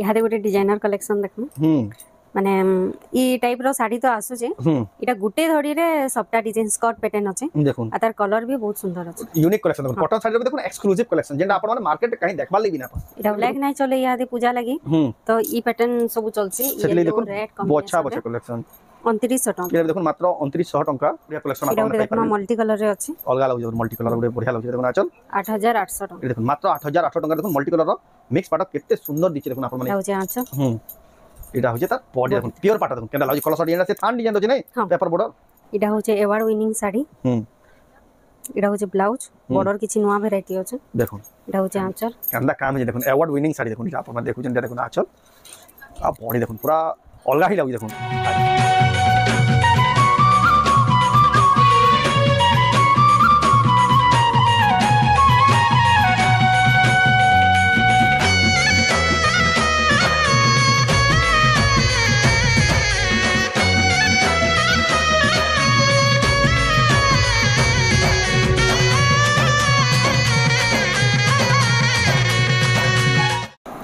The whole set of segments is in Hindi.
इहादे गोटे डिजाइनर कलेक्शन देखो माने ई टाइप रो साड़ी तो आसु जे इटा गुटे धड़ी रे सबटा डिजाइन स्कर्ट पैटर्न अछि देखो आ तार कलर भी बहुत सुंदर अछि यूनिक कलेक्शन देखो कॉटन साड़ी रे देखो एक्सक्लूसिव कलेक्शन जेंटा आपण माने मार्केट कहीं देखबा लेबी ना इटा ब्लैक नाही चले इहादे पूजा लगी तो ई पैटर्न सब चलसी ये देखो रेड बोछा बोछा कलेक्शन 2900 टका ये देखो मात्र 2900 टका बढ़िया कलेक्शन आपण देखो मल्टी कलर रे अछि अलगा लागो मल्टी कलर गुडे बढ़िया लागो देखो आचल 8800 टका देखो मात्र 8800 टका देखो मल्टी कलर रो मिक्स पाटा केते सुंदर दिछि देखो आपण माने हो जे आचल इटा होजे तार बॉडी देखो प्योर पाटा देखो केनला लागो कलर साड़ी एना से थान डिजाइन दोजे नै पेपर बॉर्डर इटा होजे अवार्ड विनिंग साड़ी इटा होजे ब्लाउज बॉर्डर किछि नवा वैरायटी अछि देखो इटा होजे आचल केनला काम है देखो अवार्ड विनिंग साड़ी देखो आपण देखु जन देखो आचल आ बॉडी देखो पूरा अलगा ही लागो देखो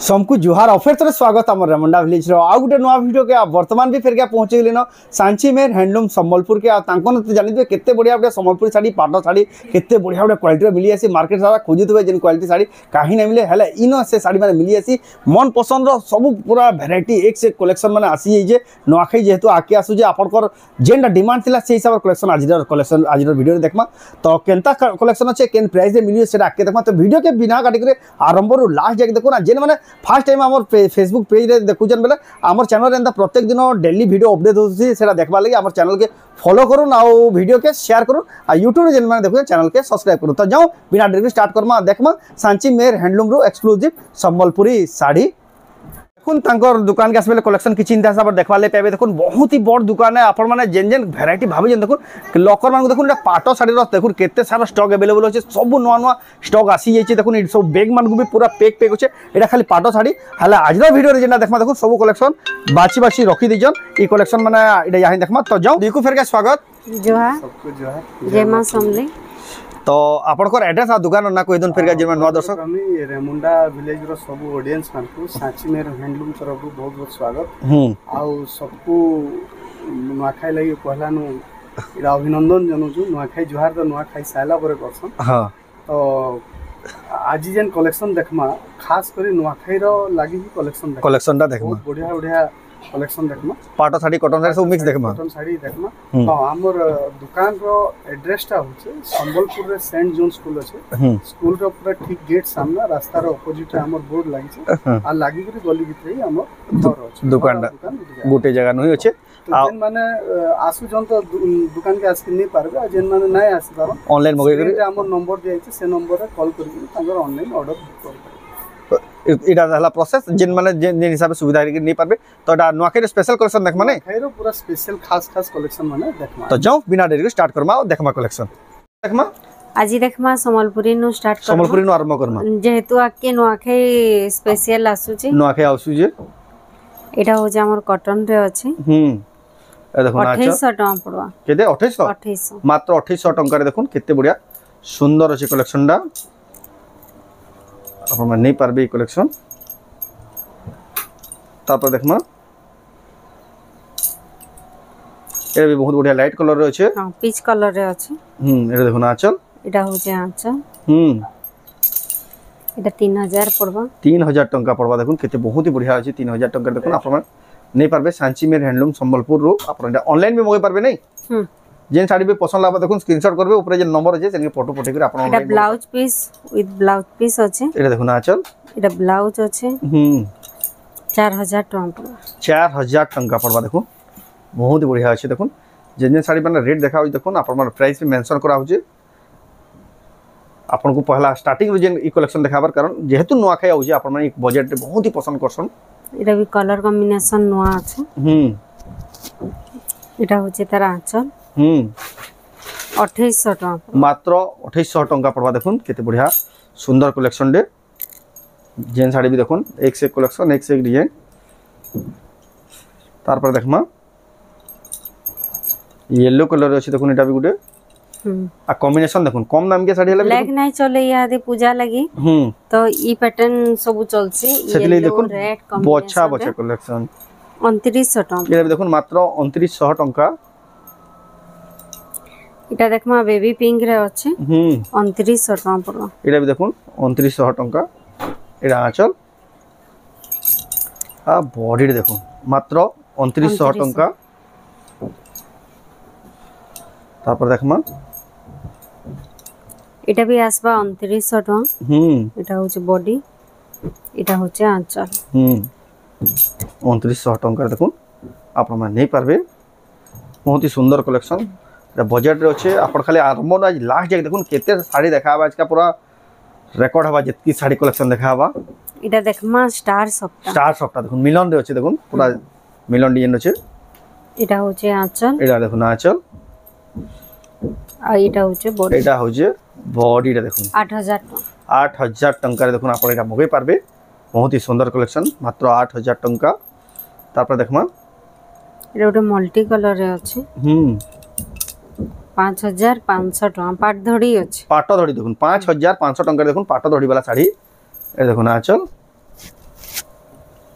सबको जुहार ऑफर तरह स्वागत आम रेमुंडा विलेज रो आ गुटे नुआ वीडियो के वर्तमान भी फेर के पहुंचे गले न सांची मेर हैंडलूम संबलपुर के तांको तो जानि केते बढ़िया बढ़िया संबलपुर साड़ी पाटो साड़ी केते बढ़िया बढ़िया क्वालिटी मिली आसी मार्केट सारा खोजुतबे जेन क्वालिटी साड़ी काहे नै मिले हले इन से साड़ी माने मिली आसी मन पसंद रो सब पूरा वैरायटी एक से कलेक्शन माने आसी जे नुआखै जेहेतु आके आसु जे आपनकर जेनटा डिमांड थिला से हिसाब कलेक्शन आज वीडियो देखमा तो केनता कलेक्शन अछि केन प्राइस दे मिली से आके देखमा तो वीडियो के बिना काटी करे आरंभ रो लास्ट जाके देखो ना जेन माने फर्स्ट टाइम हमर फेसबुक पेज रे देखुचन बेले हमर चैनल रे प्रत्येक दिन डेली वीडियो अपडेट होसी सेटा देखबा लागि हमर चैनल के फॉलो करूँ आ वीडियो के शेयर करूँ आ यूट्यूब जेन माने देखु चैनल के सब्सक्राइब करूँ तो जाओ बिना देरी स्टार्ट करमा देखमा सांची मेर हैंडलूम रो एक्सक्लूसिव संबलपुरी साड़ी देखुन तांकर दुकान के आसबेले कलेक्शन कि चिंता हिसाब देखबा ले पाबे देखुन बहुत ही बड़ दुकान है आपण माने जेन जेन वैरायटी भाबे जेन देखुन लॉकर मान देखुन पाटो साड़ी रो देखुन केते सारा स्टॉक अवेलेबल होचे सब नुआ नुआ स्टॉक आसी जाइछे देखुन इ सब बैग मान को भी पूरा पैक होचे एटा खाली पाटो साड़ी हला आज रो वीडियो रे जेना देखमा देखुन सब कलेक्शन बाची रखी दिजन इ कलेक्शन माने एटा यही देखमा तो जाओ देखु फेर के स्वागत जोहार सबको जोहार जय मां समले तो आपनकर एड्रेस आ दुकान ना कोइ दिन फेर के जेमा नवा दर्शक हम रेमुंडा विलेज रो सब ऑडियंस मान को सांची मेर हैंडलूम तरफ बहुत बहुत स्वागत आउ सबको नुआखाई लागि पहला नु इरा अभिनंदन जनुछु नुआखाई जुहार तो नुआखाई साला परे करसन हां तो आज जेन कलेक्शन देखमा खास करी नुआखाई रो लागि कलेक्शन दा देखमा बढ़िया बढ़िया कलेक्शन देखमा पाटो साड़ी कॉटन साड़ी सब मिक्स देखमा कॉटन साड़ी देखमा हां हमर दुकान रो एड्रेस टा होचे संबलपुर रे सेंट जॉन स्कूल अछि स्कूल रो पूरा ठीक गेट सामने रास्ता रो अपोजिट रे हमर बोर्ड लागि छै आ लागि करी गली भीतर ही हमर घर अछि दुकान गोटे जगह नही अछि जेन माने आसु जन तो दुकान के आसि नै पारबे आ जेन माने नै आसि पारो ऑनलाइन मगे करी हमर नंबर दिया छै से नंबर रे कॉल करी तांगर ऑनलाइन ऑर्डर कर इटा हला प्रोसेस जिन माने जिन हिसाब से सुविधा नहीं पाबे तो एटा नुआखे स्पेशल कलेक्शन देखमा नै खैरो पूरा स्पेशल खास कलेक्शन माने देखमा तो जाओ बिना देरी स्टार्ट करमा और देखमा कलेक्शन देखमा आजी देखमा संबलपुरी नु स्टार्ट करमा संबलपुरी नु आरंभ करमा जेहेतु आके नुआखे स्पेशल आसु जे नुआखे आसु जे एटा हो जे हमर कॉटन रे अछि ए देखो ना 2800 टका पड़वा केते 2800 मात्र 2800 टका रे देखुन केते बढ़िया सुंदर अछि कलेक्शन डा अपन नहीं पारबे कलेक्शन तापर देखमा ए भी बहुत बढ़िया लाइट कलर रे अछि हां पीच कलर रे अछि एटा देखो ना आंचल एटा हो जे आंचल एटा 3000 पड़बा 3000 टका पड़बा देखुन केते बहुत ही बढ़िया अछि 3000 टका देखुन अपन नहीं पारबे सांची मेर हैंडलूम संबलपुर रो अपन एटा ऑनलाइन भी मगे पारबे नहीं जेन साड़ी भी पसंद लाबा देखुन स्क्रीनशॉट करबे ऊपर जे नंबर अछि सेन के फोटो पठे कर अपन एटा blouse piece with blouse piece अछि एटा देखुन आंचल एटा ब्लाउज अछि 4000 टका 4000 टका पड़बा देखुन बहुत ही बढ़िया अछि देखुन जेन साड़ी माने रेट देखाउ देखुन अपन माने प्राइस भी मेंशन करा होजे आपन को पहला स्टार्टिंग रो जेन ई कलेक्शन देखाबर कारण जेहेतु नुआखाई आउजे अपन माने बजट बहुत ही पसंद करसन एटा भी कलर कॉम्बिनेशन नुआ अछि एटा होचे तारा आंचल 2800 टका मात्र 2800 टका पड़वा देखुन केते बढ़िया सुंदर कलेक्शन दे जेन साड़ी भी देखुन एक से कलेक्शन एक से डिजाइन तार पर देखमा येलो कलर अछि देखुन एटा भी गुटे आ कॉम्बिनेशन देखो कम दाम के साड़ी ब्लैक नहीं चले यादे पूजा लगी तो ई पैटर्न सब चलसी सेतले देखो रेड बछा बछा कलेक्शन 2900 टका ये देखो मात्र 2900 टका इटा देखमा बेबी पिंक रे अछि 2900 टका पड़ो इटा भी देखो 2900 टका इटा आंचल आ बॉडी देखो मात्र 2900 टका तापर देखमा इटा भी आसबा 2900 टका इटा होचे बॉडी इटा होचे आंचल 2900 टका देखो आप नहीं पारबे बहुत ही सुंदर कलेक्शन बजेट रे अच्छे आप खाली आरंभ आज लास्ट जाके देखो केते साड़ी देखाबा आज का पूरा रेकॉर्ड हवा जितकी साड़ी कलेक्शन देखाबा इटा देखमा स्टार सप्ताह देखो मिलन रे अच्छे देखो पूरा मिलन डिजाइन अच्छे इटा होचे आंचल इटा देखो आंचल आ इटा होचे बॉडी इटा होचे बॉडी रे देखो 8000 टका 8000 टका रे देखो आपण एटा मगै पारबे बहुत ही सुंदर कलेक्शन मात्र 8000 टका तापर देखमा इटा गोटे मल्टी कलर रे अछि 5500 टका पाट धड़ी अछि पाट धड़ी देखो 5500 टका देखो पाट धड़ी वाला साड़ी ए देखो ना चल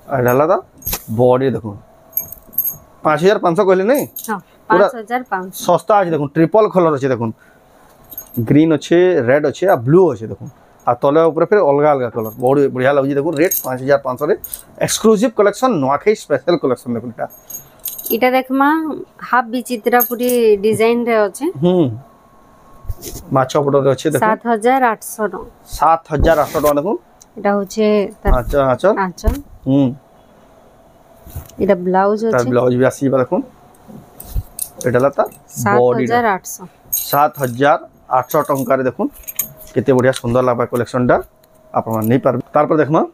अडाला दा बॉडी देखो 5500 कहले नहीं हां 5500 सस्ता अछि देखो ट्रिपल कलर अछि देखो ग्रीन अच्छे रेड अच्छे आ ब्लू अच्छे देखो आ तले ऊपर फिर अलग अलग कलर बहुत बढ़िया लगे देखो रेट 5500 रे exclusive collection Nuakhai special collection देखो इटा देखमा हाफ विचित्रापुरी डिजाइन रे अछि माछा बॉर्डर रे अच्छे देखो 7800 टका 7800 टका देखो इटा होचे अच्छा अच्छा आंचल इटा ब्लाउज अछि ब्लाउज भी आसी देखो एटा लता बॉडी 7800 टका रे देखो केते बढ़िया सुंदर लागबा कलेक्शन टा आपण नहीं पार तार पर देखमा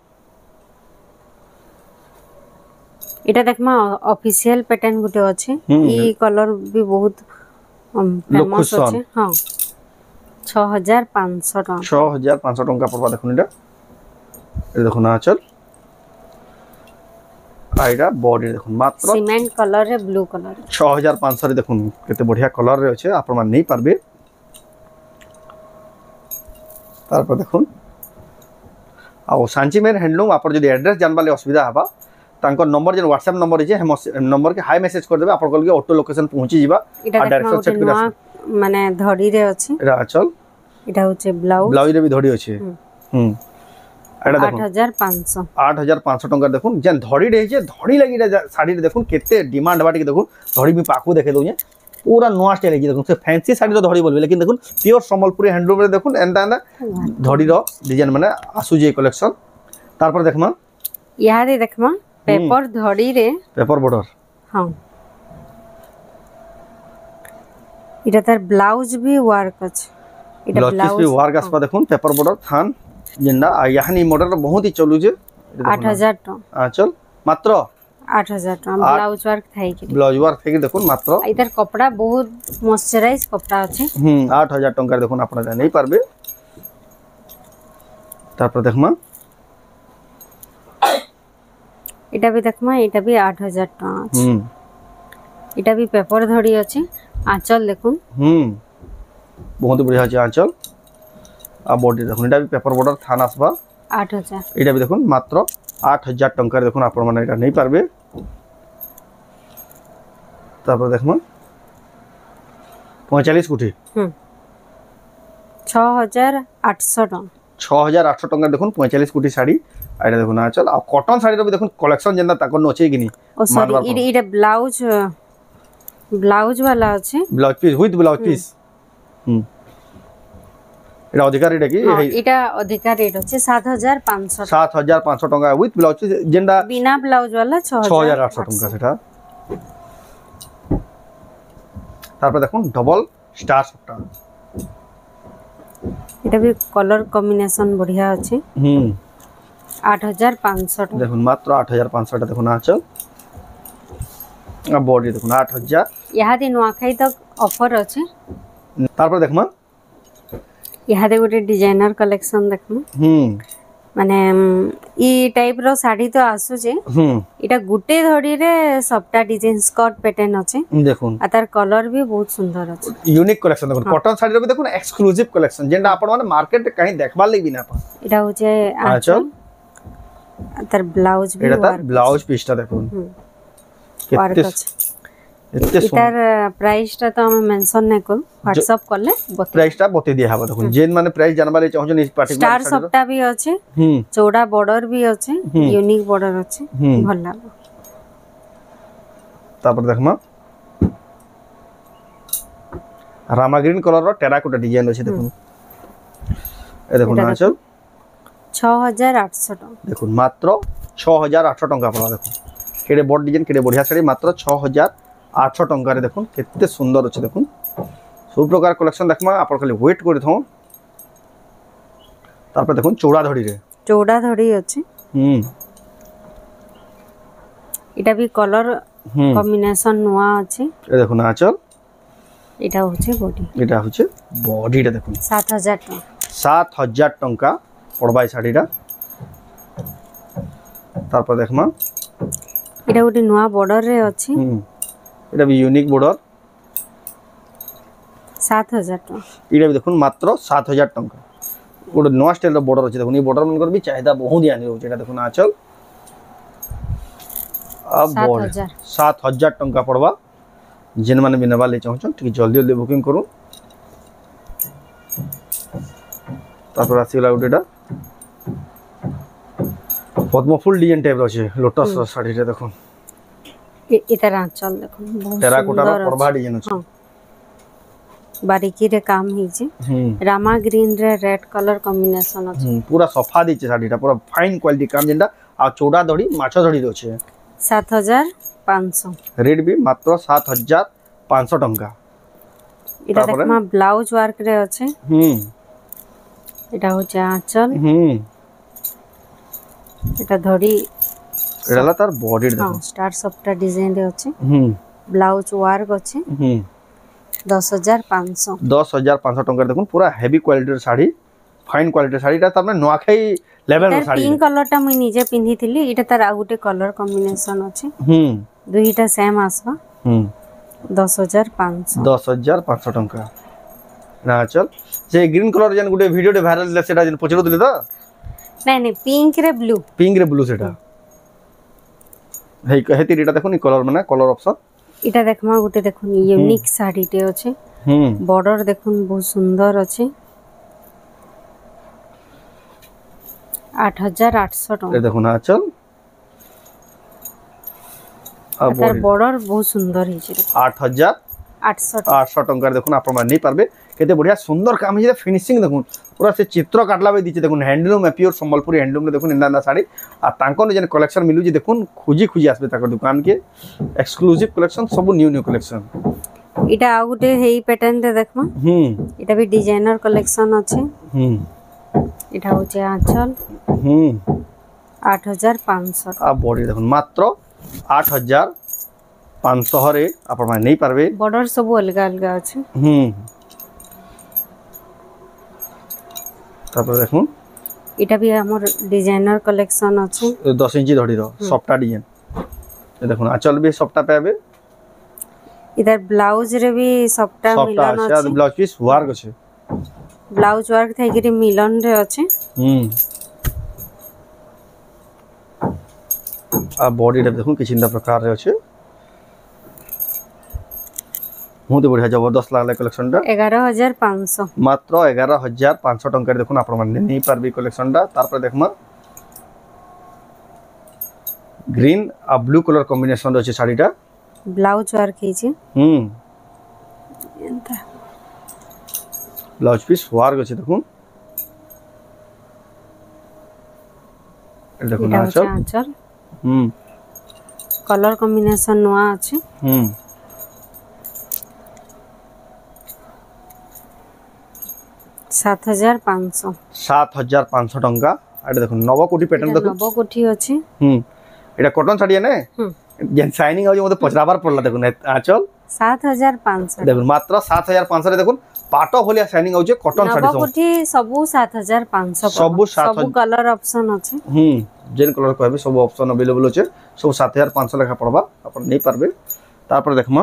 इटा देखमा ऑफिशियल पैटर्न गुटे अछि ई कलर भी बहुत फेमस अछि हां 6500 टका 6500 टका पड़बा देखो एटा ए देखो ना चल आइडा बॉडी देखो मात्र सीमेंट कलर रे ब्लू कलर 6500 रे देखो केते बढ़िया कलर रे अछि आपण नहीं पारबे तार पर देखो आ सांची मेर हैंडलूम आप जदि एड्रेस जानबाले असुविधा हबा तांको नंबर जे व्हाट्सएप नंबर जे नंबर के हाई मैसेज कर देबे आपण कल के ऑटो लोकेशन पहुंची जीबा आ डायरेक्ट चेक कर माने धड़ी रे अछि एरा चल इटा होचे ब्लाउज रे भी धड़ी अछि एटा देखो 8500 टका देखो जेन धड़ी रे जे धड़ी लगी साड़ी रे देखो केते डिमांड बाटी के देखो धड़ी भी पाकू देखे दउ पूरा नवा स्टाइल है देखो से फैंसी साड़ी रो धड़ी बोलबे लेकिन देखो प्योर संबलपुरी हैंडलूम रे देखो एंदा एंदा धड़ी रो डिजाइन माने आसु जे कलेक्शन तार पर देखमा यहा दे देखमा पेपर धड़ी रे पेपर बॉर्डर हां इटा तार ब्लाउज भी वर्क अछि इटा ब्लाउज भी वर्क आसपा देखो पेपर बॉर्डर थान जेंडा यानी मॉडल बहुत ही चलु जे 8000 टका चल मात्र 8000 टका ब्लाउज वर्क थाई कि ब्लाउज वर्क थाई कि देखो मात्र इधर कपड़ा बहुत मॉइस्चराइज कपड़ा अछि 8000 टका देखो आपण नहीं पारबे तार पर देखमा इटा भी देखमा इटा भी 8000 टका अछि इटा भी पेपर धड़ी अछि आंचल देखो बहुत बढ़िया अछि आंचल आ बॉडी देखो इटा भी पेपर बॉर्डर थाना आसबा 8000 इटा भी देखो मात्र 8000 टका देखो आपण माने इटा नहीं पारबे तापर देखमा 45 कुठी 6800 टका 6800 टका देखो 45 कुठी साड़ी आइडा देखो ना चल आ कॉटन साड़ी रो भी देखो कलेक्शन जेंदा ताको नोचे कि नहीं ओ सॉरी इटा ब्लाउज वाला अछि blouse piece with blouse piece एटा अधिकार रेट की इटा अधिकार रेट अछि 7500 टका विथ ब्लाउज पीस जेंदा बिना ब्लाउज वाला 6800 टका सेटा तार पर देखो डबल स्टार सप्टा इटा भी कलर कॉम्बिनेशन बढ़िया अछि 8500 देखो मात्र 8500 देखो ना चल आ बॉडी देखो 8000 यहा दे नुआखाई तक ऑफर अछि तार पर देखमा यहा दे गोटे डिजाइनर कलेक्शन देखमा माने ई टाइप रो साड़ी तो आसु जे इटा गुटे धड़ी रे सबटा डिजाइन स्कर्ट पैटर्न अछि देखुन आ तार कलर भी बहुत सुंदर अछि यूनिक कलेक्शन देखुन कॉटन साड़ी रो भी देखुन एक्सक्लूसिव कलेक्शन जेंटा आपण माने मार्केट कहीं देखबा लागि बिना अपन इटा हो जे आंचल तार ब्लाउज भी एटा तार ब्लाउज पीसटा देखुन केते एते इतार प्राइस ता तो हम मेंशन नै कर व्हाट्सएप करले प्राइस ता बते दिया हबा देखुन जेन माने प्राइस जानबा ले चाहौ इस स्टार पर्टिकुलर सबटा भी अछि चौड़ा बॉर्डर भी अछि यूनिक बॉर्डर अछि भल लागो तापर देखमा रामा ग्रीन कलर रो टेराकोटा डिजाइन अछि देखुन ए देखुन आंचल 6800 टका देखुन मात्र 6800 टका पड़ा देखुन केडे बॉड डिजाइन केडे बढ़िया साड़ी मात्र 6800 टका रे देखुन केते सुंदर अछि देखुन सब प्रकार कलेक्शन देखमा आपण खाली वेट करि थौ तापर देखुन चौड़ा धड़ी अछि इटा भी कलर कॉम्बिनेशन नुआ अछि ए देखुन आंचल इटा होचे बॉडीटा देखुन 7000 टका 7000 टका पड़बा ई साड़ीटा तापर देखमा इटा गोटे नुआ बॉर्डर रे अछि इटा भी यूनिक बॉर्डर 7000 टका इटा भी देखुन मात्र 7000 टका गोटे नुआ स्टाइल रो बॉर्डर अछि देखुन ई बॉर्डर मनकर भी चाहिदा बहुत यानी होचे एटा देखुन आंचल अब बॉर्डर 7000 टका पड़बा जेन माने भी नेबा ले चाहछन ठीक जल्दी जल्दी बुकिंग करू तापर आसीला उटेटा पद्म फुल डिजाइन टाइप रो छे लोटस रो साड़ी रे देखो इतर आंचल देखो बहुत टेराकोटा रो परभा डिजाइन छ बारीकी रे काम ही छे रामा ग्रीन रे रेड कलर कॉम्बिनेशन छ पूरा सफा दी छे साड़ीटा पूरा फाइन क्वालिटी काम जेंटा आ चौड़ा दड़ी माछो दड़ी रो छे 7500 रेट भी मात्र 7500 टका इटा देखमा ब्लाउज वर्क रे अछि इटा हो जा आंचल इटा धड़ी एला तार बॉडी देखो स्टार सबटा डिजाइन रे अछि ब्लाउज वर्क अछि 10500 टका देखो पूरा heavy quality sari fine quality साड़ीटा तमने नोआखाई लेवल रो साड़ी पिंक कलर टा मुई निजे पिंधी थिली इटा तार आ गुटे कलर कॉम्बिनेशन अछि दुईटा सेम आसबा 10500 टका ना चल जे ग्रीन कलर जन गुटे वीडियो डे वायरल ले सेटा जन पचरो दिले त नहीं पिंक रे ब्लू सेटा हे कहे तीटा देखो नि कलर माने कलर ऑप्शन इटा देखमा गुटे देखो यूनिक साड़ी टे अछि बॉर्डर देखुन बहुत सुंदर अछि 8800 टका ए देखो ना चल अब बॉर्डर बहुत सुंदर ही छे 8800 टका देखुन आपण मान नहीं पारबे केते बढ़िया सुंदर काम हिजे फिनिशिंग देखुन पूरा से चित्र काटला बे दिचे देखुन हैंडलूम प्योर संबलपुरी हैंडलूम में देखुन इंदा साड़ी आ तांको जन कलेक्शन मिलु जे देखुन खुजी आसबे ताकर दुकान के एक्सक्लूसिव कलेक्शन सब न्यू कलेक्शन इटा आ गुटे हेई पैटर्न रे देखमा इटा भी डिजाइनर कलेक्शन अछि इटा हो जे आंचल 8500 आ बॉडी देखुन मात्र 8500 रे आपण मान नहीं पारबे बॉर्डर सब अलग अलग अछि तापर देखुन इटा भी हमर डिजाइनर कलेक्शन अछि 10 इंच धड़ी रो सॉफ्टा डिजाइन ए देखुन आंचल भी सॉफ्टा पाबे इधर ब्लाउज रे भी सॉफ्टा मिलन अछि ब्लाउज पीस वर्क अछि ब्लाउज वर्क थाई कि मिलन रे अछि आ बॉडी रे देखुन किछ इंदा प्रकार रे अछि बहुत बढ़िया जबरदस्त लागले कलेक्शन टा 11500 मात्र 11500 टका रे देखुन आपण माने नहीं पारबे कलेक्शन टा तार पर देखमा ग्रीन आ ब्लू कलर कॉम्बिनेशन रे अछि साड़ीटा ब्लाउज वर्क ही छी एंता ब्लाउज पीस वर्क अछि देखुन ए देखुन आंचल कलर कॉम्बिनेशन नुआ अछि 7500 टका आडे देखो नवकोटी पैटर्न देखो नवकोटी अछि एटा कॉटन साड़ी है ने जेन शाइनिंग हो जे मते पचराबार पड़ला देखो आंचल 7500 देखो मात्र 7500 रे देखो पाट भलिया शाइनिंग होचे कॉटन साड़ी नवकोठी सबु 7500 सबु 7,000 सबु कलर ऑप्शन अछि जेन कलर कहबे सब ऑप्शन अवेलेबल होचे सब 7500 लेखा पड़बा अपन नहीं पारबे तापर देखमा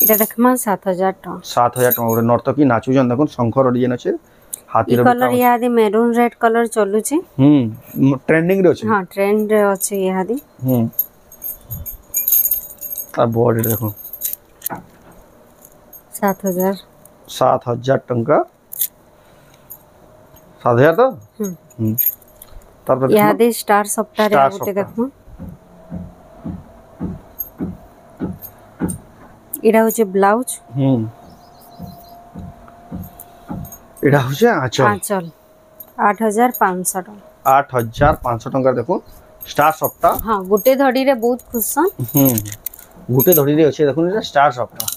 इटा देखमा 7000 टका 7000 टका गोटे नर्तकी नाचु जन देखुन शंकर डिजाइन अछि हाथी रे कलर यादी मेरून रेड कलर चलु छी ट्रेंडिंग रे अछि हां ट्रेंड रे अछि यादी आ बॉडी देखो 7000 टंका 7000 तो तापर यादी स्टार सप्ताह रे गोटे देखो इडा होचे ब्लाउज इडा होचे आंचल 8500 टका 8500 टंका देखो स्टार सप्ताह हां गोटे धड़ी रे बहुत खुशन गुटे धड़ी रे अछि देखुन स्टार सप्ताह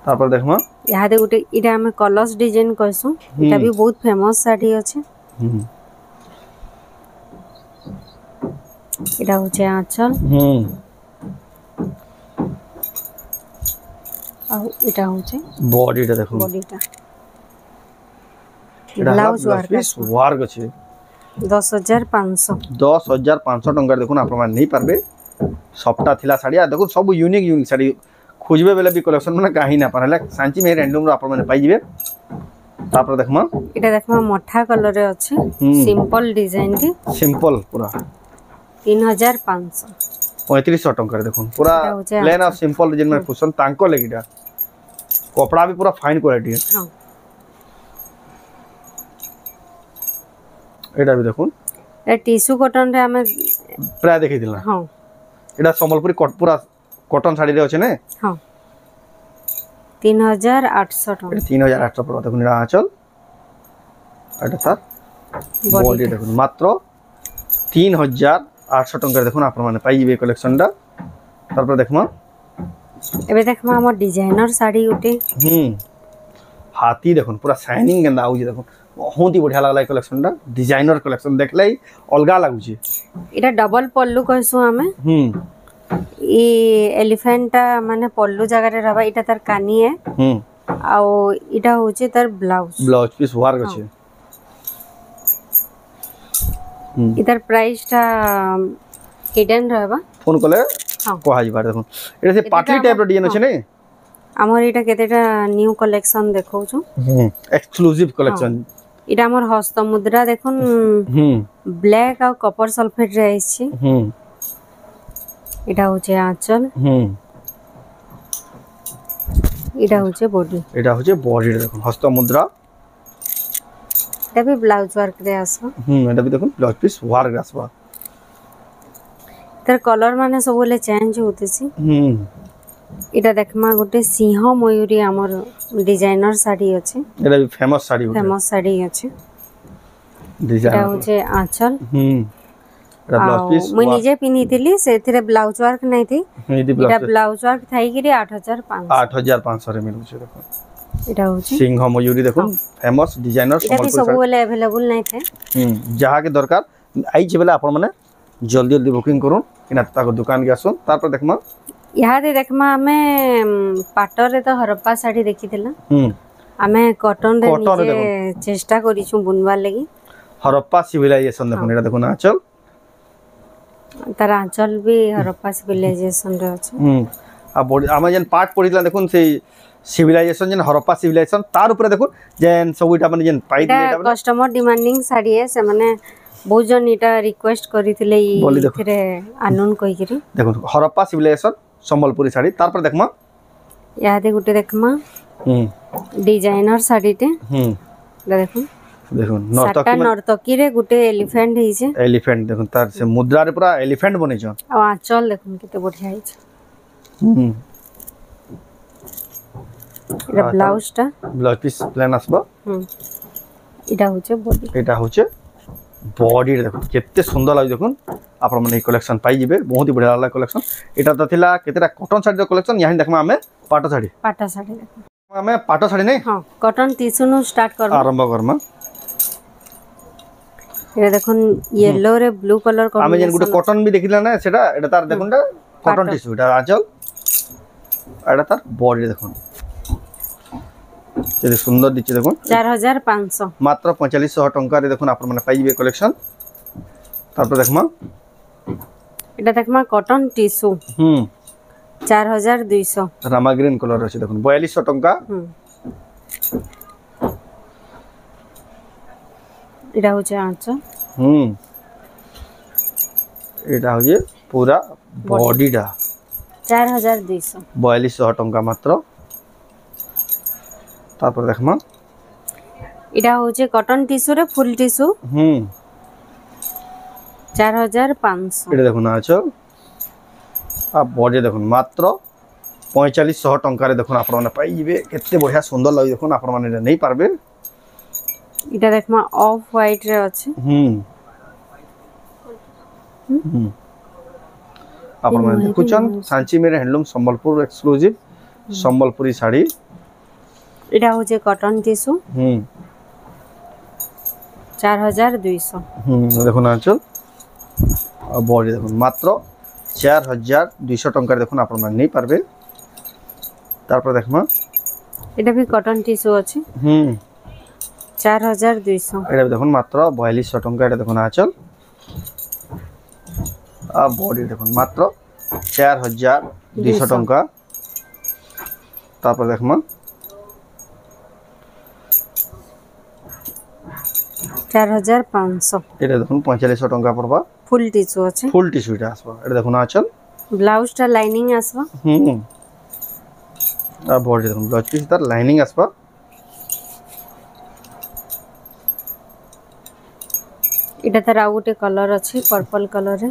तापर देखमा यादे गुटे इटा हम कलर्स डिजाइन करसु इटा भी बहुत फेमस साड़ी अछि इटा होचे आंचल आ इटा होचे बॉडीटा देखो बॉडीटा ब्लाउज वर्क अछि 10500 टंका देखुन आप नहीं पारबे सप्ताह थिला साड़ी आ देखो सब यूनिक साड़ी खोजबे बेले भी कलेक्शन माने काहे ना पारले सांची में हैंडलूम रो आप माने पाई जिवे तापर देखमा इटा देखमा मठा कलर रे अछि सिंपल डिजाइन दी सिंपल पूरा 3500 3500 टंका देखुन पूरा प्लेन और सिंपल डिजाइन में खुशन तांको लेगिटा कपड़ा भी पूरा फाइन क्वालिटी है हां एटा भी देखुन ए टिश्यू कॉटन रे हमें प्राय देखि दिला हां एटा संबलपुरी पूरा कॉटन साड़ी रे अछि ने हां 3800 टका 3800 पर देखुन एटा आंचल एटा तार बॉडी देखुन मात्र 3800 टंका देखुन आप माने पाई जिवे कलेक्शन दा तापर देखमा एबे देखमा हमर डिजाइनर साड़ी उटे हाथी देखुन पूरा शाइनिंग गंदा आउ जे देखुन बहुत ही बढ़िया लागला कलेक्शन दा डिजाइनर कलेक्शन देखले अलगा लागु छी इटा डबल पल्लू कहसु हमें ई एलिफेंटा माने पल्लू जगह रे रहबा इटा तार कानी है आ इटा होचे तार ब्लाउज पीस वर्क अछि इधर प्राइस ता हिडन रहबा फोन कले कोहा जिबार देखुन एटा से पाटली टाइप रो डिजाइन अछि ने हमर इटा केतेटा न्यू कलेक्शन देखौ छु एक्सक्लूसिव कलेक्शन इटा हमर हस्त मुद्रा देखुन ब्लैक और कॉपर सल्फेट रे आइछि इटा होचे आंचल इटा होचे बॉडी देखुन हस्त मुद्रा एटा भी ब्लाउज वर्क रे आसो एटा भी देखुन ब्लाउज पीस वर्क रे आसबा तर कलर माने सबले चेंज होतेसी इटा देखमा गोटे सिंह मयूरी हमर डिजाइनर साड़ी अछि एटा भी फेमस साड़ी अछि डिजाइन एटा होचे आंचल एटा ब्लाउज पीस मैं निजे पिनिथिली सेथिरे ब्लाउज वर्क नै थी एटा ब्लाउज वर्क थाई गिरी 8500 रे मिलु छै देखो एटा होचे सिंह मयूरी देखो फेमस डिजाइनर संबलपुर सब वाले अवेलेबल नै थे जहा के दरकार आई छै बेला आपण माने जल्दी जल्दी बुकिंग करू किना ताको दुकान के आसो तापर देखमा यहाँ दे देखमा हमें पाटर रे तो हरप्पा साड़ी देखिथिला हमें कॉटन रे निजे चेष्टा करिछु बुनवा लागि हरप्पा सिविलाइजेशन देखो एटा देखो आंचल तार आंचल भी हरप्पा सिविलाइजेशन रे अछि आ बॉडी हम जन पार्ट पढिला देखुन से सिविलाइजेशन जन हरप्पा सिविलाइजेशन तार ऊपर देखो जन सबटा माने जन पाई दिलेटा कस्टमर डिमांडिंग साड़ी है से माने बहुत जन इटा रिक्वेस्ट करिथिले इथरे आनन कहि करी देखो हरप्पा सिविलाइजेशन संबलपुरी साड़ी तार पर देखमा यादे गुटे देखमा डिजाइनर साड़ी टे देखो देखो नर्तकी रे गुटे एलिफेंट हिजे एलिफेंट देखो तार से मुद्रा रे पूरा एलिफेंट बनै छ आ आंचल देखो केते बढ़िया हिजे एटा ब्लाउज पीस प्लान आसबा इटा होचे बॉडी देखो केते सुंदर लाग देखुन आपण माने कलेक्शन पाई जिवे बहुत ही बढ़िया लागला कलेक्शन एटा त थिला केतेटा कॉटन साड़ी रो कलेक्शन यहां देखमा हमें पाटो साड़ी देखो हमें पाटो साड़ी नै हां कॉटन टिश्यू स्टार्ट करबा आरंभ करमा ये देखुन येलो रे ब्लू कलर कॉम्बिनेशन हमें जेन गुटे कॉटन भी देखिला ना सेटा एटा तार देखुनटा कॉटन टिश्यू एटा आंचल এটা তার বডি দেখুন কেতে সুন্দর দিচ্ছে দেখুন 4500 মাত্র 4500 টঙ্কার দেখুন আপনার মানে পাইবে কালেকশন তারপর দেখমা এটা দেখমা কটন টিস্যু 4200 রামা গ্রিন কলর আছে দেখুন 4200 টঙ্কা এটা হচ্ছে আঁচল এটা হচ্ছে পুরা বডিটা 4200 4200 টঙ্কা মাত্র তারপর দেখমা এটা হচ্ছে কটন টিস্যু রে ফুল টিস্যু 4500 এটা দেখুন আঁচল আর বডি দেখুন মাত্র 4500 টঙ্কারে দেখুন আপনার মানে পাইবে কেতে বঢ়িয়া সুন্দর লাগে দেখুন আপনার মানে এটা নেই পারবে এটা দেখমা অফ হোয়াইট রে আছে আপনার মানে দেখুছন সাঞ্চি মেরে হ্যান্ডলুম সম্বলপুর এক্সক্লুসিভ সম্বলপুরি শাড়ি এটা হচ্ছে কটন টিস্যু 4200 দেখুন আঁচল আর বডি দেখুন মাত্র 4200 টঙ্কার দেখুন আপনার মানে নেই পারবে তারপর দেখমা এটা भी কটন টিস্যু আছে 4200 এটা দেখুন মাত্র 4200 টঙ্কা এটা দেখুন আঁচল আর বডি দেখুন মাত্র 4200 টঙ্কা তারপর দেখমা 4500 এটা দেখুন 4500 টঙ্কা পড়বা ফুল টিস্যু আছে ফুল টিস্যুটা আসবা এটা দেখুন আঁচল ব্লাউজটা লাইনিং আসবা আর বডি দেখুন ব্লাউজ পিস তার লাইনিং আসবা এটা তার ଆଉ ଗୋଟେ কলর আছে পর্পল কলরে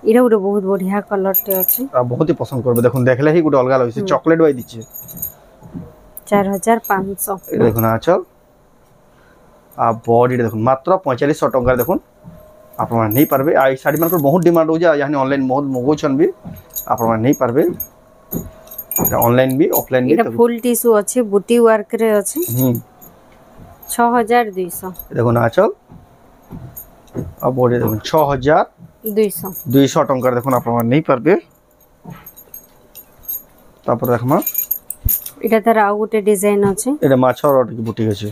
এটা ଗୋଟେ বহুত বঢ়িয়া কলরতে আছে আর বহুত হি পছন্দ করবে দেখুন দেখলে হি ଗୋଟେ অলগা লাগছে চকলেট ওয়াই দিচ্ছে 4500 এটা দেখুন আঁচল আর বডিটা দেখুন মাত্র 4500 টঙ্কার দেখুন আপনারা নেই পারবে আর এই শাড়ি মানকর বহুত ডিমান্ড হচ্ছে ইয়ানি অনলাইন বহুত মগৌছন বি আপনারা নেই পারবে এটা অনলাইন বি অফলাইন বি এটা ফুল টিস্যু আছে বুটি ওয়ার্ক রে আছে 6200 দেখুন আঁচল আর বডি দেখুন 6200 টঙ্কার দেখুন আপনারা নেই পারবে তারপর দেখমা এটা তার ଆଉ ଗୋଟେ ডিজাইন আছে এটা মাছর বুটি আছে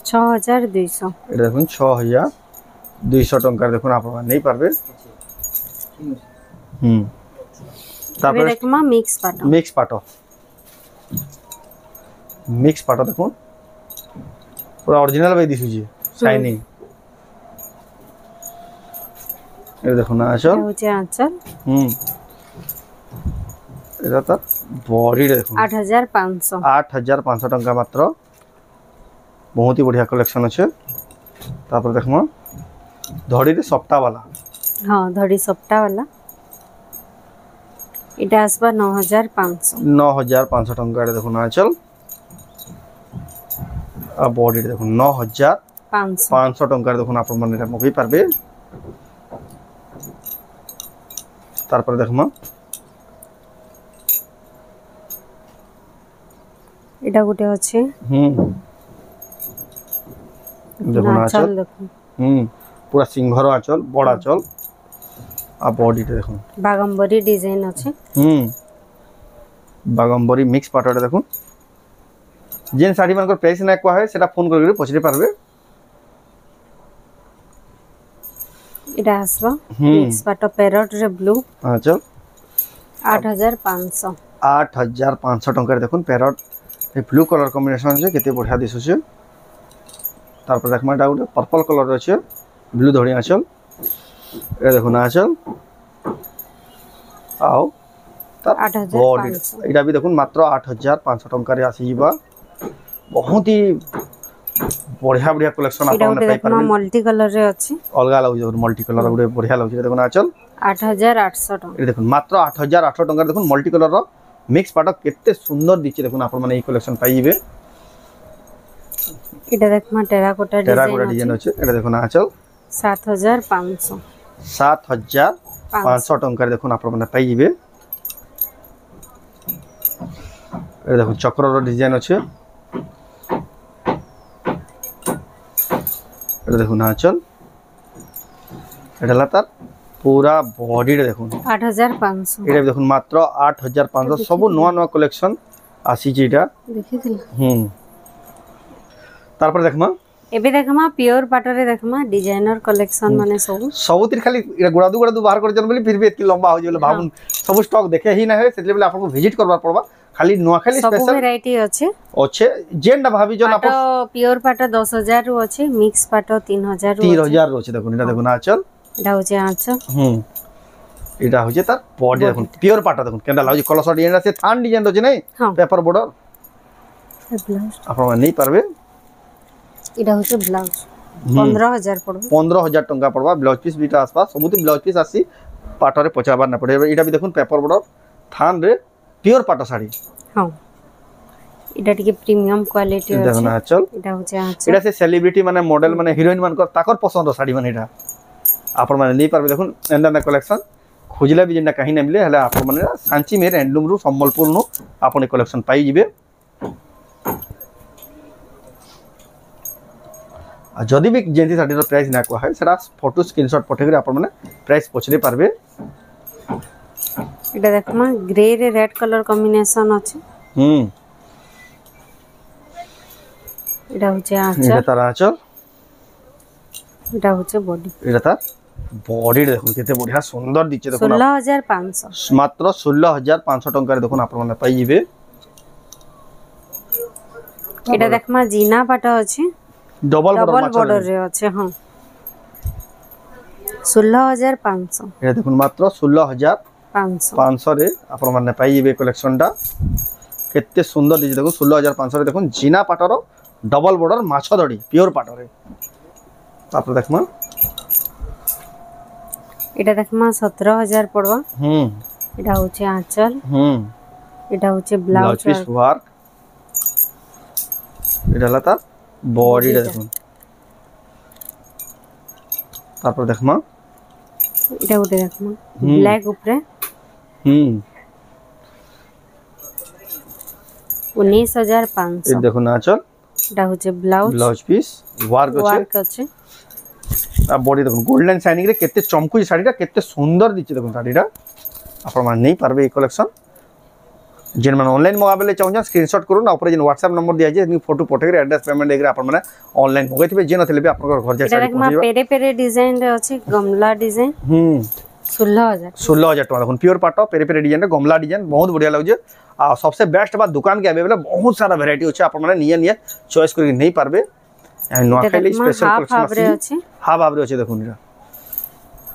6200 এটা দেখুন 6200 টঙ্কার দেখুন আপনারা নেই পারবে তারপরে দেখমা মিক্স পাটো দেখুন পুরো অরিজিনাল বাই দিছুজি শাইনিং এটা দেখুন আঁচল এটা হচ্ছে আঁচল এটা তার বডিটা দেখুন 8500 টঙ্কা মাত্র বহুত হি বঢ়িয়া কালেকশন আছে তারপর দেখমা ধড়িরে সপ্তাহওয়ালা হ্যাঁ ধড়ি সপ্তাহওয়ালা এটা আসবা 9500 টঙ্কা এটা দেখুন আঁচল আর বডিটা দেখুন 9500 টঙ্কার দেখুন আপনার মানে এটা মগেই পারবে তারপরে দেখমা এটা গোটে আছে দেখুন আঁচল দেখুন পুরা সিংহর আঁচল বড় আঁচল আর বডিটা দেখুন বাগম্বরি ডিজাইন আছে বাগম্বরি মিক্স পাটটা দেখুন যেন শাড়ি মানকর প্রাইস না কোয়া হয় সেটা ফোন করে পছরে পারবে এটা আসবা মিক্স পাট প্যারট রে ব্লু আঁচল 8500 টঙ্কার দেখুন প্যারট এই ব্লু কলর কম্বিনেশন আছে কেতে বঢ়িয়া দিশুছে তারপর দেখমা এটা গোটে পর্পল কলর আছে ব্লু ধড়ি আঁচল এটা দেখুন আঁচল আও তার বডি এটা भी দেখুন মাত্র 8500 টঙ্কারে আসি যা বহুত হি বঢ়িয়া বঢ়িয়া কালেকশন আপনারা পাই পারবেন মাল্টি কালার রে আছে অলগা লাগছে মাল্টি কালার গুড়ে বঢ়িয়া লাগছে দেখুন আঁচল 8800 টাকা এটা দেখুন মাত্র 8800 টাকার দেখুন মাল্টি কালার মিক্স পাটক কেতে সুন্দর দিচ্ছে দেখুন আপনারা মানে এই কালেকশন পাইবে এটা দেখমা টেরাকোটা ডিজাইন আছে এটা দেখুন আঁচল 7500 টঙ্কার দেখুন আপনারা মানে পাইবে এটা দেখুন চক্রর ডিজাইন আছে এটা দেখুন আঁচল এটা হলো তার পুরা বডিটা দেখুন 8500 এটা দেখুন মাত্র 8500 সব নয়া নয়া কালেকশন আসিছে এটা দেখিছিল তারপরে দেখমা এবে দেখমা পিওর পাটরে দেখমা ডিজাইনার কালেকশন মানে ସବୁଥିରେ ଖାଲି ଗୁଡ଼ାଦୁ ବାହାର କରିଛନ୍ ବୋଲି ଫିର ବି ଏତିକି ଲମ୍ବା ହଉଛି ବୋଲି ଭାବୁନ୍ ସବୁ ଷ୍ଟକ୍ ଦେଖେ ହିଁ ନା ହୁଏ ସେଥିପାଇଁ ଆପଣଙ୍କୁ ଭିଜିଟ୍ କରବାର ପଡବା ଖାଲି ନୂଆଖାଲି ସବୁ ସ୍ପେଶାଲ ଭେରାଇଟି ଅଛି ଅଛେ ଯେନ୍ଟା ଭାବିଛନ୍ ଆପଣ ପିଓର ପାଟ 10000 ରୁ ଅଛି ମିକ୍ସ ପାଟ 3000 ରୁ 3000 ରୁ ଅଛି ଦେଖୁন এটা দেখুন আঁচল এটা হচ্ছে আঁচল এটা হচ্ছে তার বডি দেখুন পিওর পাটা দেখুন কেনটা লাগুଛି কলর ডিজাইন আছে থান ডিজাইন আছে নাই পেপার বর্ডর আপনারা নেই পারবে এটা হচ্ছে ব্লাউজ 15000 পড়বে 15000 টাকা পড়বা ব্লাউজ পিস বিটা আসবা সবুতি ব্লাউজ পিস আসি পাটরে পচাবার না পড়ে এটা বি দেখুন পেপার বর্ডর থান রে পিওর পাটা শাড়ি হ্যাঁ এটা টিকে প্রিমিয়াম কোয়ালিটি আছে দেখুন আঁচল এটা হচ্ছে আঁচল এটা সে সেলিব্রিটি মানে মডেল মানে হিরোইন মানকর তাকর পছন্দ শাড়ি মানে এটা আপন মানে নেই পারবে দেখুন এন্ডা কালেকশন খুঁজলে भी जेंटा कहीं ना मिले हले आप माने सांची मेर हैंडलूम रु संबलपुर नु आपने कलेक्शन पाई जिवे आ जदी भी जेंती साडी रो प्राइस ना को है सेटा फोटो स्क्रीनशॉट पठे कर आप माने प्राइस पछरे पारबे এটা দেখমা গ্রে রে রেড কালার কম্বিনেশন আছে এটা হচ্ছে আঁচল এটা তার আঁচল এটা হচ্ছে বডি এটা তার বডি দেখুন কেতে বঢ়িয়া সুন্দর দিচ্ছে দেখুন 16500 মাত্র 16500 টাকার দেখুন আপন মানে পাই জিবে এটা দেখমা জিনা পাটা আছে ডবল বর্ডর রে আছে হ্যাঁ 16500 এটা দেখুন মাত্র 16500 রে আপন মানে পাই জিবে কালেকশনটা কেতে সুন্দর দিচ্ছে দেখুন 16500 রে দেখুন জিনা পাটর ডবল বর্ডর মাছ দড়ি পিওর পাটরে তারপর দেখমা এটা দেখমা 17000 পড়বা এটা হচ্ছে আঁচল এটা হচ্ছে ব্লাউজ পিস ওয়ার্ক এটা হলো তার বডিটা দেখুন তারপর দেখমা এটা উঠে দেখমা ব্ল্যাক উপরে 19500 এই দেখুন আঁচল এটা হচ্ছে ব্লাউজ পিস ওয়ার্ক আছে আর বডি দেখুন গোল্ডেন শাইনিং রে কেতে চমকুই শাড়িটা কেতে সুন্দর দিচ্ছে দেখুন শাড়িটা আপন মানে নেই পারবে এই কালেকশন जेन मन ऑनलाइन मगाबेले चाहूँ स्क्रीनशॉट करूँ ना ऊपर जेन व्हाट्सएप नंबर दिया जाए फोटो पठेकर एड्रेस पेमेंट देकर अपन माने ऑनलाइन मगाइथिबे जे नथिले भी आपन घर जाय साड़ी पहुंचीबा पेरे पेरे डिजाइन रे अछि गमला डिजाइन 16000 टका देखुन प्योर पाटो पेरे पेरे डिजाइन रे गमला डिजाइन बहुत बढ़िया लागजे आ सबसे बेस्ट बात दुकान के अवेलेबल बहुत सारा वैरायटी होचे अपन माने निया चॉइस करके नहीं पारबे नोखाली स्पेशल कलेक्शन अछि हाफ आवरे अछि देखुन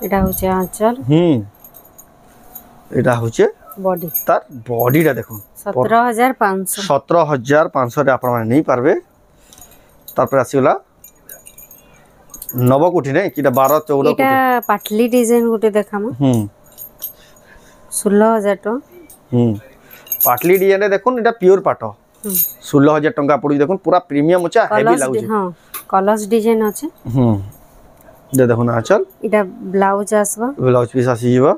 এটা হচ্ছে আঁচল এটা হচ্ছে বডি তার বডিটা দেখুন 17500 রে আপন মানে নেই পারবে তারপর আসিলা নবকুঠি নাই কিটা 12 14 এটা পাটলি ডিজাইন গুটে দেখামু 16000 টাকা পাটলি ডিজাইন দেখুন এটা পিওর পাটো 16000 টাকা পড়ি দেখুন পুরা প্রিমিয়াম আছে হেভি লাগুছে হ্যাঁ কলস ডিজাইন আছে দে দেখুন আঁচল এটা ব্লাউজ আসবা ব্লাউজ পিস আসি যাবা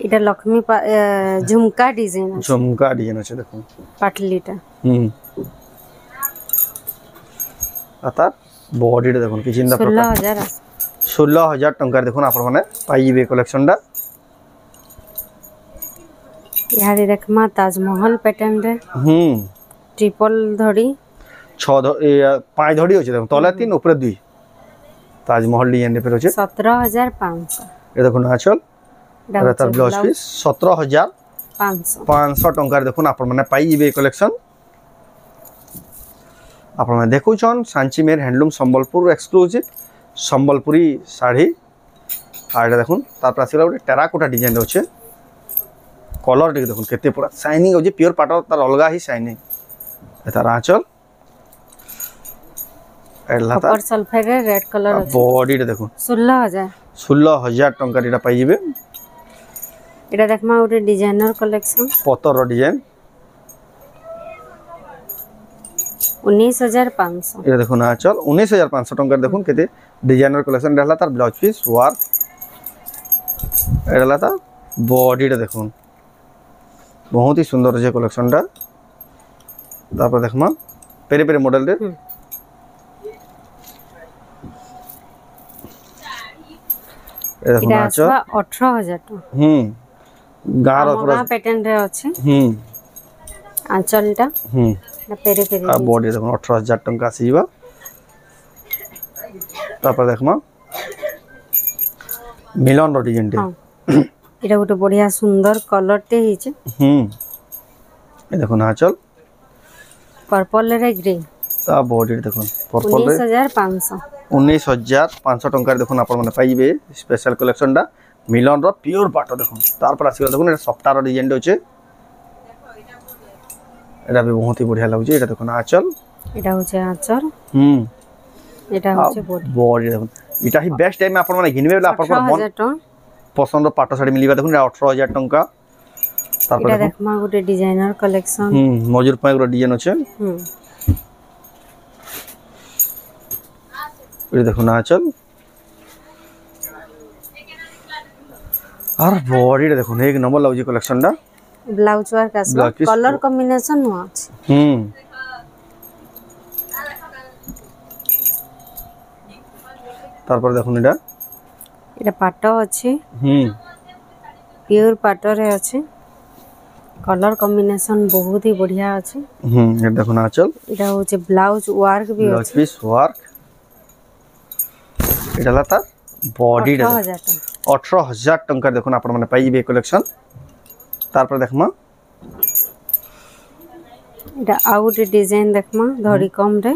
এটা লক্ষ্মী ঝুমকা ডিজাইন আছে দেখুন পাটলিটা আতা বডিটা দেখুন কি চিন্তা প্রকার 16000 টাকা দেখুন আপন মানে পাই যাবে কালেকশনটা ইহারে দেখমা তাজমহল প্যাটার্ন রে ট্রিপল ধড়ি 5 ধড়ি আছে দেখুন তলা 3 উপরে 2 তাজমহল ডিজাইন রে ফের আছে 17500 এ দেখুন আঁচল এটা তার ব্লাউজ পিস 17500 টাকা দেখুন আপন মানে পাই যাবে কালেকশন আপন মানে দেখুছন सांची मेर हैंडलूम संबलपुर एक्सक्लूसिव संबलपुरी শাড়ি আর এটা দেখুন তারপর আসিলা ଗୋଟେ টেরাকোটা ডিজাইন আছে কলর টিকে দেখুন কেতে পুরা শাইনিং আছে পিওর পাটর তার অলগা হি শাইনিং এটা আঁচল এলা তা কপার সালফাইড রেড কালার আছে বডিটা দেখুন 16000 টাকা এটা পাই যাবে এটা দেখমা ওটা ডিজাইনার কালেকশন পতর ডিজাইন 19500 এটা দেখুন আঁচল 19500 টাকা দেখুন কেতে ডিজাইনার কালেকশন এটা তার ব্লাউজ পিস ওয়ার্ক এটা তার বডিটা দেখুন बहुत ही सुंदर আছে কালেকশনটা তারপর দেখমা পেরে পেরে মডেল রে ए देखो इटा आंचल आसबा 18000 टका गार पूरा पैटर्न रे अछि हम्म आंचलटा ना पेरे पेरे आ बॉडी देखो 18000 टका आसीबा तापर देखमा मिलन रो डिजाइन टे इटा गोटे बढ़िया सुंदर कलर टे हिचे ए देखो आंचल पर्पल रे ग्रे आ बॉडी देखो पर्पल रे 19500 19500 टका देखो आपण माने पाइबे स्पेशल कलेक्शन दा मिलन रो प्योर पाटो देखो तार पर आसी देखो सफ्टार डिजाइन टे होचे एटा भी बहुत ही बढ़िया लागुचे एटा देखो आंचल इटा होचे आंचल एटा होचे बॉडी देखो इटा ही बेस्ट टाइम आपण माने घिनबे वाला आपण मन पसंद पाटो साड़ी मिलिबा देखो 18000 टका तार पर इटा देखमा गोटे डिजाइनर कलेक्शन मजूर पाई रो डिजाइन होचे ये देखो ना चल और बॉडी देखो एक नंबर लाउजी कलेक्शन दा ब्लाउज वर्क आसबा कलर कॉम्बिनेशन नो अछि तार पर देखो निडा इटा पाटो अछि प्योर पाटो रे अछि कलर कॉम्बिनेशन बहुत ही बढ़िया अछि ये देखो ना चल इटा होचे ब्लाउज वर्क भी ब्लाउज पीस वर्क इटा लाता बॉडी 18000 टका देखो ना आपण माने पाइबे कलेक्शन तार पर देखमा इटा आउट डिजाइन देखमा धड़ी कम रे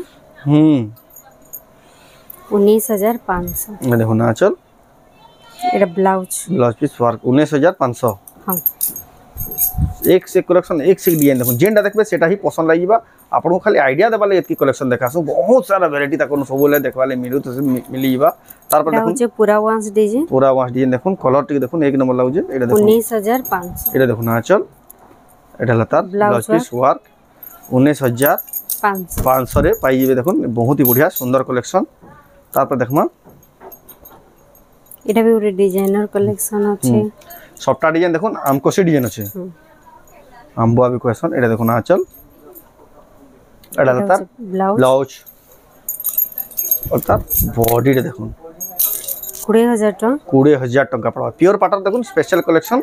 19500 मैं देखो ना चल इटा ब्लाउज पीस वर्क 19500 हां एक से कलेक्शन एक से डिजाइन देखो जेंडा देखबे सेटा ही पसंद लागिबा आपन खाली आईडिया देबा ले एतकी कलेक्शन देखासु बहुत सारा वैरायटी ताको सब ले देखबा ले मिलु तो मिलीबा तार पर देखो जे पूरा वांस डिजाइन देखो कलर टी देखो एक नंबर लाउजे एटा देखो 19500 एटा देखो ना चल एटा लता ब्लाउज पीस वर्क 19500 रे पाई जेबे देखो बहुत ही बढ़िया सुंदर कलेक्शन तार पर देखमा एटा भी पूरा डिजाइनर कलेक्शन अछि सबटा डिजाइन देखो आमकोसी डिजाइन अछि आंबुआ भी क्वेश्चन एटा देखो ना चल एटा लता ब्लाउज और ता बॉडी रे देखो 20000 टका पड़वा प्योर पाटर देखो स्पेशल कलेक्शन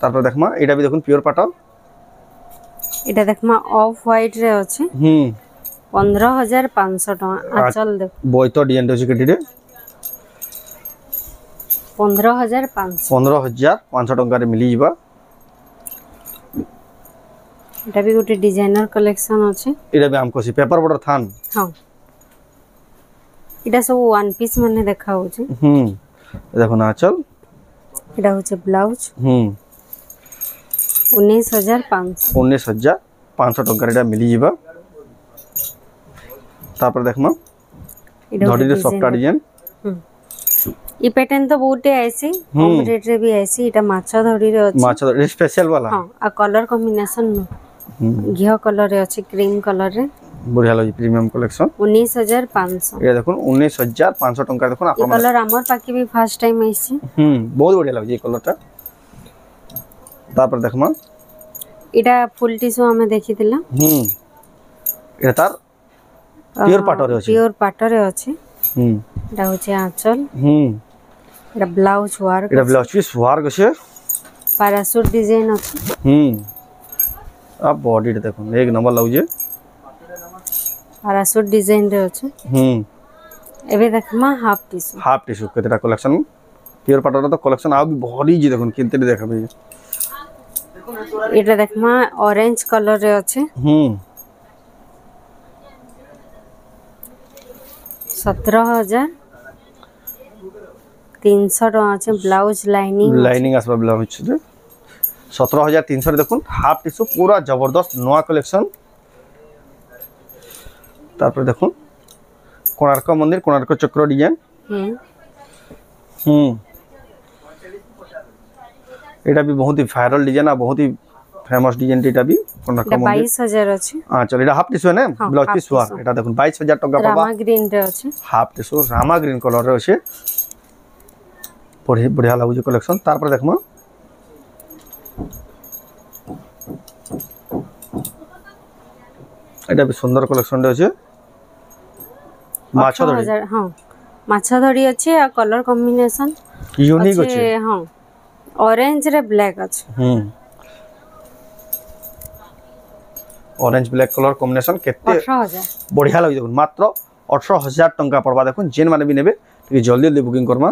तार पर देखमा एटा भी देखो प्योर पाटर एटा देखमा ऑफ व्हाइट रे अछि 15500 टका आचल देखो बोयतो डिजाइन अछि केटी रे 15500 टका रे मिली जीवा एटा भी गोटे डिजाइनर कलेक्शन अछि एटा भी हमको सी पेपर बॉर्डर थान हां एटा सब वन पीस माने देखा होछि देखो ना चल एटा होछि ब्लाउज 19500 टका रे मिली जीवा तार पर देखमा धड़ी रे सॉफ्ट डिजाइन ई पैटर्न तो बहुते ऐसी कम रेट रे भी ऐसी एटा माछा धड़ी रे अछि माछा धड़ी स्पेशल वाला हां आ कलर कॉम्बिनेशन घिया कलर रे अछि क्रीम कलर रे बढ़िया लगी प्रीमियम कलेक्शन 19500 ये देखो 19500 टका देखो आपन कलर हमर पाके भी फर्स्ट टाइम आइछि बहुत बढ़िया लगी ये कलरटा तार पर देखमा एटा फुल टिश्यू हमें देखितिला एटा तार प्योर पाटर रे अछि एटा होचे आंचल एटा ब्लाउज पीस वर्क अछि पैरासूट डिजाइन अछि आ बॉडी देखो एक नंबर लाउजे पैरासूट डिजाइन रे अछि एबे देखमा हाफ टिश्यू केतेटा कलेक्शन प्योर पाटर तो कलेक्शन आ भी भरी जी देखो किनते देखबे एटा देखमा ऑरेंज कलर रे अछि 17300 टका अछि ब्लाउज लाइनिंग आसबा ब्लाउज छै 17300 रे देखो हाफ टिश्यू पूरा जबरदस्त नया कलेक्शन तार पर देखो कोणार्क मंदिर कोणार्क चक्र डिजाइन एटा भी बहुत ही वायरल डिजाइन आ बहुत ही फेमस डिजाइन एटा भी कोणार्क मंदिर 22000 अछि हां चल एटा हाफ टिश्यू है ना ब्लाउज पीस हुआ एटा देखो 22000 टका पाबा रामा ग्रीन रे अछि half tissue Rama green colour रे अछि बढ़िया लागु कलेक्शन तार पर देखमा एटा भी सुंदर कलेक्शन रे अछि माछा धड़ी हां माछा धड़ी अछि आ कलर कॉम्बिनेशन यूनिक अछि हां ऑरेंज रे ब्लैक अछि ऑरेंज ब्लैक कलर कॉम्बिनेशन केते 18000 बढ़िया लगे देखो मात्र 18000 टंका पड़वा देखो जेन माने भी नेबे टिके जल्दी जल्दी बुकिंग करमा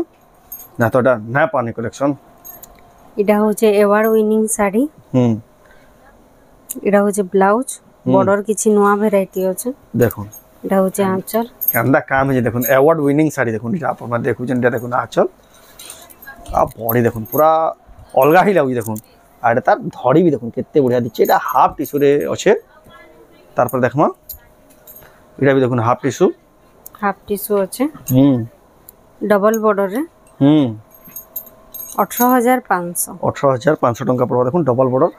ना तो एटा ना पानी कलेक्शन इडा होचे अवार्ड विनिंग साड़ी इडा होचे ब्लाउज बॉर्डर किछि नवा वैरायटी अछि देखो इडा होचे आंचल कंदा काम है देखो अवार्ड विनिंग साड़ी देखो इटा आप मा देखु जन देखो आंचल आ बॉडी देखो पूरा अलगा ही लागु देखो आडे तार धड़ी भी देखो केते बढ़िया दिचे एटा हाफ टिश्यू रे अछि तार पर देखमा इटा भी देखो हाफ टिश्यू अछि डबल बॉर्डर रे 18500 टंका पड़वा देखो डबल बॉर्डर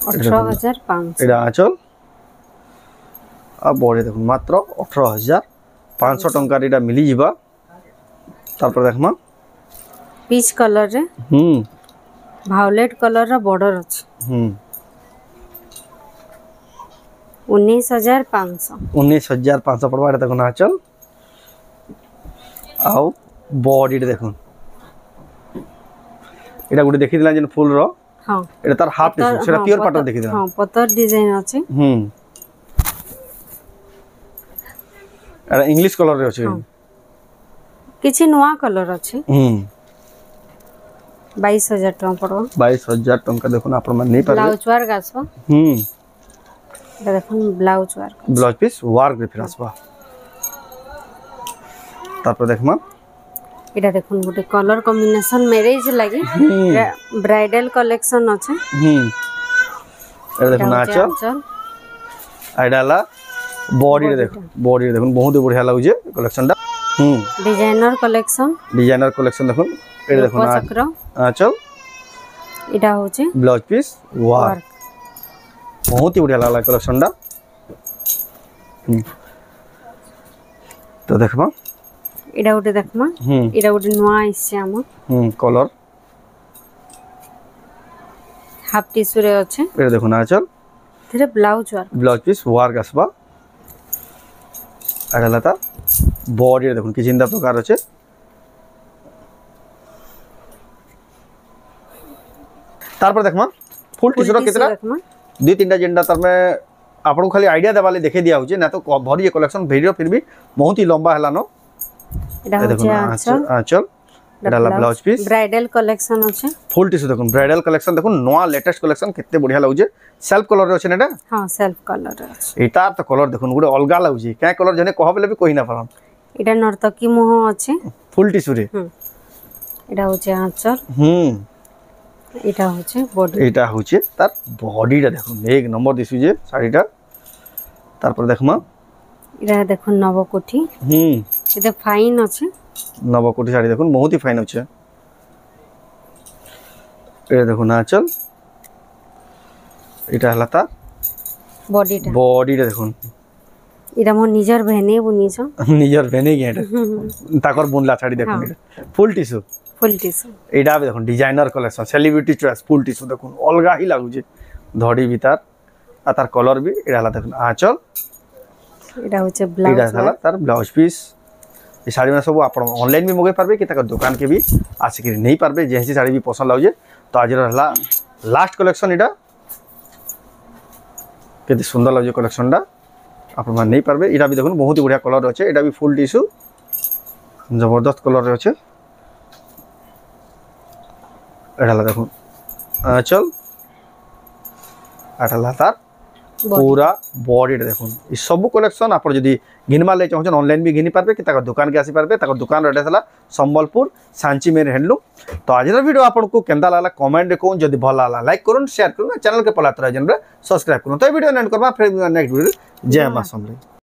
18500 एटा आंचल आ बॉडी देखो मात्र 18500 टंका एटा मिली जिबा तार पर देखमा पीच कलर रे वायलेट कलर रा बॉर्डर अछि 19500 पड़वा एटा देखो आंचल आउ बॉडी देखो एटा गुडी देखि दिला जन फुल रो हां एटा तार हाफ टिश्यू सेटा प्योर पाटो देखि दिला हां पतर डिजाइन अछि एटा इंग्लिश कलर रे अछि किछि नवा कलर अछि 22000 टका पड़ो 22000 टका देखो आपण मन नहीं पाबे ब्लाउज वर्क आसबा देखो ब्लाउज पीस वर्क रे फिर आसबा तापर देखमा एटा देखो गोटे कलर कॉम्बिनेशन मैरिज लागि ब्राइडल कलेक्शन अछि एटा देखो आंचल आइडाला बॉडी रे देखो बहुत बढ़िया लागु जे कलेक्शन दा डिजाइनर कलेक्शन देखो एटा देखो आंचल एटा होचे ब्लाउज पीस वर्क बहुत ही बढ़िया लागला कलेक्शन दा तो देखबा एटा गोटे देखमा एटा गोटे नवा आइसे हम कलर हाफ टिश्यू रे अछि एटा देखो ना आंचल there blouse piece work आसबा Etah Lata body रे देखो कि जिंदा प्रकार अछि तार पर देखमा फुल टिश्यू रो केतरा दु तीनटा जेंडा तार में आपन खाली आईडिया देवाले देखे दिया होचे ना तो भरी कलेक्शन वीडियो फिर भी बहुत ही लंबा हला न एटा होचे आंचल एटा ला ब्लाउज पीस ब्राइडल कलेक्शन अछि फुल टिश्यू देखो ब्राइडल कलेक्शन देखो नवा लेटेस्ट कलेक्शन केते बढ़िया लागुजे सेल्फ कलर रे अछि नेटा हां सेल्फ कलर रे अछि एटा तो कलर देखो गुडे अलगा लागुजे काय कलर जने कहबले भी कहि ना पारम एटा नर्तकी मोह अछि फुल टिश्यू रे एटा होचे आंचल एटा होचे तार बॉडी टा देखो एक नंबर दिसु जे साड़ीटा तार पर देखमा एटा देखो नवकोठी एते फाइन अछि नवकोठी साड़ी देखो बहुत ही फाइन अछि ए देखो ना चल एटा हला ता बॉडी टा देखो एटा मो निजर बहने बुनीछ निजर बहने गेट ताकर बुनला साड़ी देखो फुल टिश्यू एटा भी देखो designer collection celebrity choice full tissue देखो अलगा ही लागु जे धड़ी भीतर आ तार कलर भी एटा हला देखो आंचल एटा होचे ब्लाउज एटा हला तार ब्लाउज पीस ए साड़ी में सब आप ऑनलाइन भी मगे पारबे कि ताकर दुकान के भी आसिक नहीं पारबे जेसी साड़ी भी पसंद लागु जे तो आज हला लास्ट कलेक्शन एटा केते सुंदर लागु जे कलेक्शन दा आप नहीं पारबे एटा भी देखो बहुत ही बढ़िया कलर अछि एटा भी फुल टिश्यू जबरदस्त कलर अछि एटा देखो चल एटा तार पूरा बॉडी देखो ई सब कलेक्शन आप जदी घिनवा ले चाहछन ऑनलाइन भी घिनी पारबे कि ताकर दुकान के आसी पारबे ताकर दुकान एड्रेस हला संबलपुर सांची मेर हैंडलूम तो आज वीडियो आपन को केंदा लागला कमेंट रे कोन जदी भल लागला लाइक करूँ शेयर करूँ चैनल के पलात रह जन सब्सक्राइब करूँ तो वीडियो एंड करबा फिर नेक्स्ट वीडियो जय मां समले।